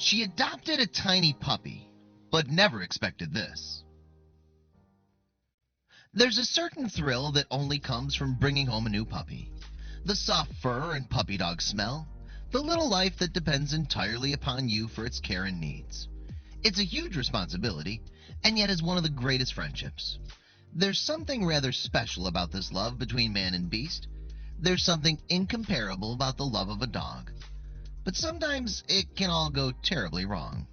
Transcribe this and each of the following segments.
She adopted a tiny puppy, but never expected this. There's a certain thrill that only comes from bringing home a new puppy. The soft fur and puppy dog smell, the little life that depends entirely upon you for its care and needs. It's a huge responsibility, and yet is one of the greatest friendships. There's something rather special about this love between man and beast. There's something incomparable about the love of a dog. But sometimes it can all go terribly wrong.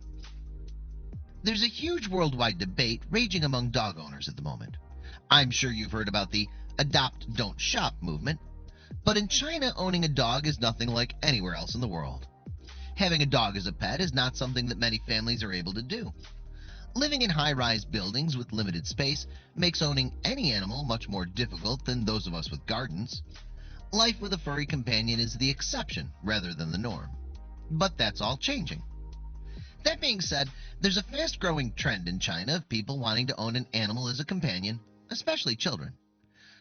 There's a huge worldwide debate raging among dog owners at the moment. I'm sure you've heard about the adopt, don't shop movement. But in China, owning a dog is nothing like anywhere else in the world. Having a dog as a pet is not something that many families are able to do. Living in high-rise buildings with limited space makes owning any animal much more difficult than those of us with gardens. Life with a furry companion is the exception rather than the norm. But that's all changing. That being said, there's a fast-growing trend in China of people wanting to own an animal as a companion, especially children.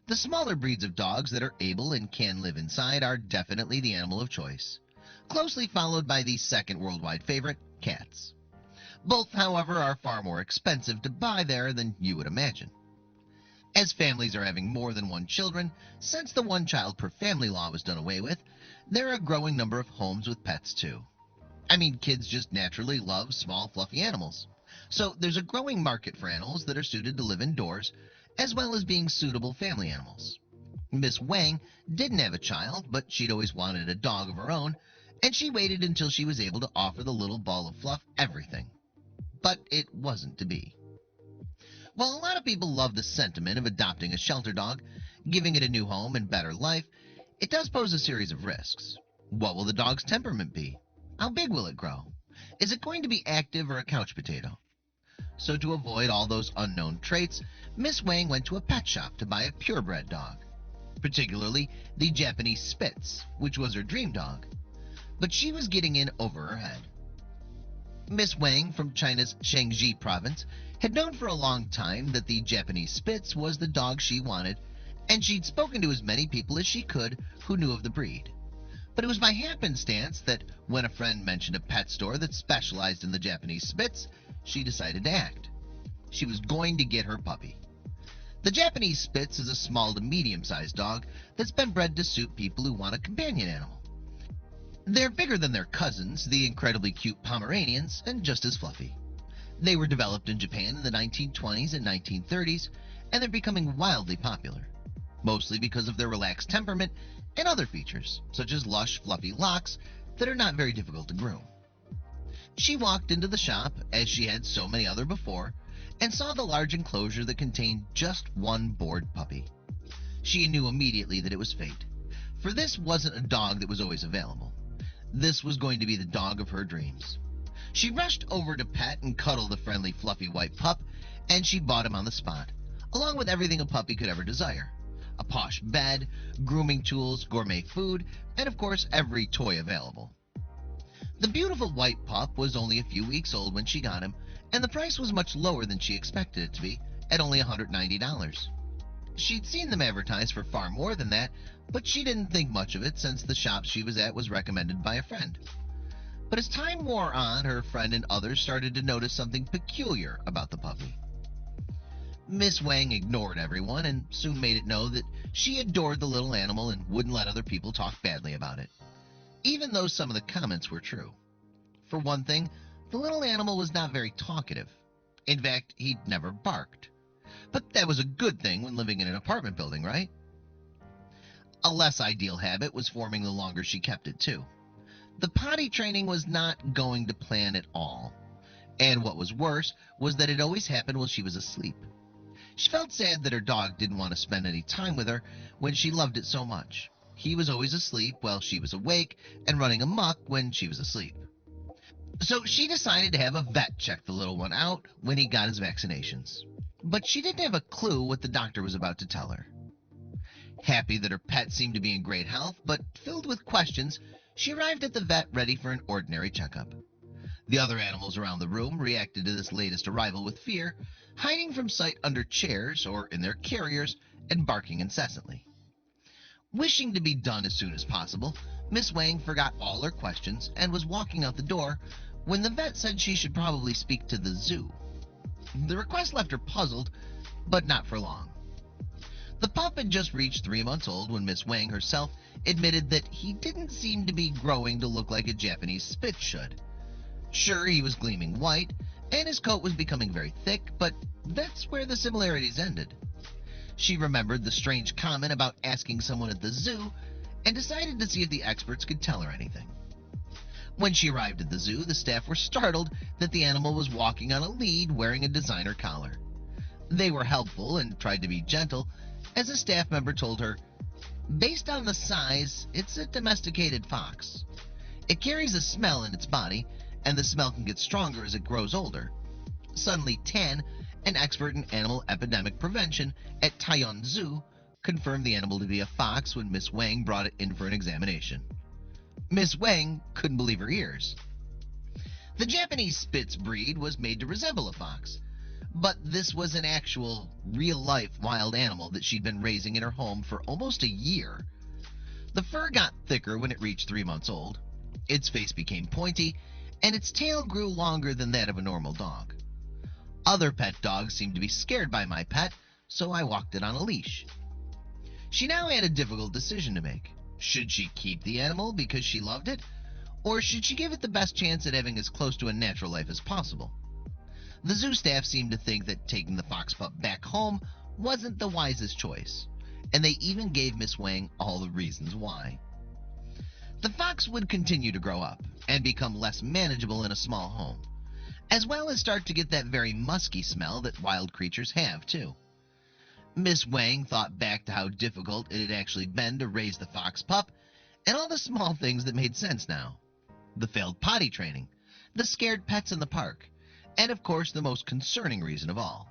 The smaller breeds of dogs that are able and can live inside are definitely the animal of choice, closely followed by the second worldwide favorite, cats. Both, however, are far more expensive to buy there than you would imagine. As families are having more than one children, since the one child per family law was done away with, there are a growing number of homes with pets too. I mean, kids just naturally love small, fluffy animals. So there's a growing market for animals that are suited to live indoors, as well as being suitable family animals. Miss Wang didn't have a child, but she'd always wanted a dog of her own, and she waited until she was able to offer the little ball of fluff everything. But it wasn't to be. While a lot of people love the sentiment of adopting a shelter dog, giving it a new home and better life, it does pose a series of risks. What will the dog's temperament be? How big will it grow? Is it going to be active or a couch potato? So to avoid all those unknown traits, Miss Wang went to a pet shop to buy a purebred dog, particularly the Japanese Spitz, which was her dream dog. But she was getting in over her head. Miss Wang from China's Shaanxi province had known for a long time that the Japanese Spitz was the dog she wanted, and she'd spoken to as many people as she could who knew of the breed. But it was by happenstance that when a friend mentioned a pet store that specialized in the Japanese Spitz, she decided to act. She was going to get her puppy. The Japanese Spitz is a small to medium-sized dog that's been bred to suit people who want a companion animal. They're bigger than their cousins, the incredibly cute Pomeranians, and just as fluffy. They were developed in Japan in the 1920s and 1930s, and they're becoming wildly popular, mostly because of their relaxed temperament and other features, such as lush, fluffy locks that are not very difficult to groom. She walked into the shop, as she had so many other before, and saw the large enclosure that contained just one bored puppy. She knew immediately that it was fate, for this wasn't a dog that was always available. This was going to be the dog of her dreams. She rushed over to pet and cuddle the friendly, fluffy white pup, and she bought him on the spot, along with everything a puppy could ever desire. A posh bed, grooming tools, gourmet food, and of course every toy available. The beautiful white pup was only a few weeks old when she got him, and the price was much lower than she expected it to be, at only $190. She'd seen them advertised for far more than that, but she didn't think much of it since the shop she was at was recommended by a friend. But as time wore on, her friend and others started to notice something peculiar about the puppy. Miss Wang ignored everyone and soon made it known that she adored the little animal and wouldn't let other people talk badly about it, even though some of the comments were true. For one thing, the little animal was not very talkative. In fact, he'd never barked. But that was a good thing when living in an apartment building, right? A less ideal habit was forming the longer she kept it, too. The potty training was not going to plan at all. And what was worse was that it always happened while she was asleep. She felt sad that her dog didn't want to spend any time with her when she loved it so much. He was always asleep while she was awake and running amok when she was asleep. So she decided to have a vet check the little one out when he got his vaccinations. But she didn't have a clue what the doctor was about to tell her. Happy that her pet seemed to be in great health, but filled with questions, she arrived at the vet ready for an ordinary checkup. The other animals around the room reacted to this latest arrival with fear, hiding from sight under chairs or in their carriers and barking incessantly. Wishing to be done as soon as possible, Miss Wang forgot all her questions and was walking out the door when the vet said she should probably speak to the zoo. The request left her puzzled, but not for long. The pup had just reached 3 months old when Miss Wang herself admitted that he didn't seem to be growing to look like a Japanese Spitz should. Sure, he was gleaming white, and his coat was becoming very thick, but that's where the similarities ended. She remembered the strange comment about asking someone at the zoo and decided to see if the experts could tell her anything. When she arrived at the zoo, the staff were startled that the animal was walking on a lead wearing a designer collar. They were helpful and tried to be gentle, as a staff member told her, "Based on the size, it's a domesticated fox. It carries a smell in its body, and the smell can get stronger as it grows older." Suddenly Tan, an expert in animal epidemic prevention at Taiyuan Zoo, confirmed the animal to be a fox when Miss Wang brought it in for an examination. Miss Wang couldn't believe her ears. The Japanese Spitz breed was made to resemble a fox, but this was an actual, real-life wild animal that she'd been raising in her home for almost a year. The fur got thicker when it reached 3 months old, its face became pointy, and its tail grew longer than that of a normal dog. Other pet dogs seemed to be scared by my pet, so I walked it on a leash. She now had a difficult decision to make. Should she keep the animal because she loved it, or should she give it the best chance at having as close to a natural life as possible? The zoo staff seemed to think that taking the fox pup back home wasn't the wisest choice, and they even gave Miss Wang all the reasons why. The fox would continue to grow up and become less manageable in a small home, as well as start to get that very musky smell that wild creatures have, too. Miss Wang thought back to how difficult it had actually been to raise the fox pup, and all the small things that made sense now. The failed potty training, the scared pets in the park, and of course the most concerning reason of all.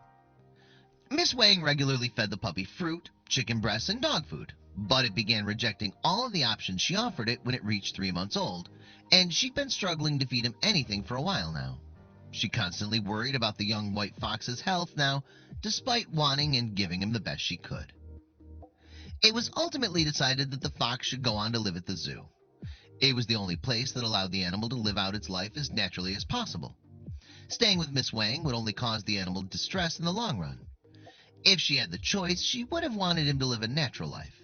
Miss Wang regularly fed the puppy fruit, chicken breasts, and dog food, but it began rejecting all of the options she offered it when it reached 3 months old, and she'd been struggling to feed him anything for a while now. She constantly worried about the young white fox's health now, despite wanting and giving him the best she could. It was ultimately decided that the fox should go on to live at the zoo. It was the only place that allowed the animal to live out its life as naturally as possible. Staying with Miss Wang would only cause the animal distress in the long run. If she had the choice, she would have wanted him to live a natural life,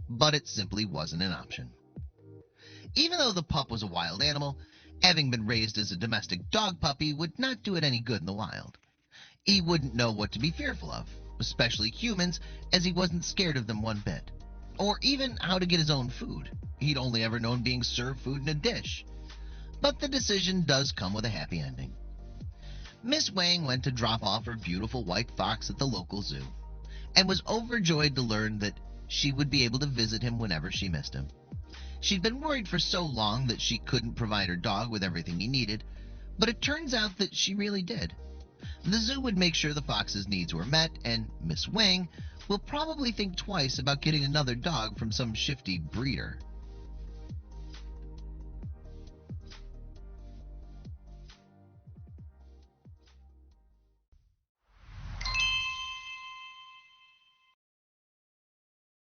but it simply wasn't an option. Even though the pup was a wild animal, having been raised as a domestic dog puppy would not do it any good in the wild. He wouldn't know what to be fearful of, especially humans, as he wasn't scared of them one bit. Or even how to get his own food. He'd only ever known being served food in a dish. But the decision does come with a happy ending. Miss Wang went to drop off her beautiful white fox at the local zoo, and was overjoyed to learn that she would be able to visit him whenever she missed him. She'd been worried for so long that she couldn't provide her dog with everything he needed, but it turns out that she really did. The zoo would make sure the fox's needs were met, and Miss Wang will probably think twice about getting another dog from some shifty breeder.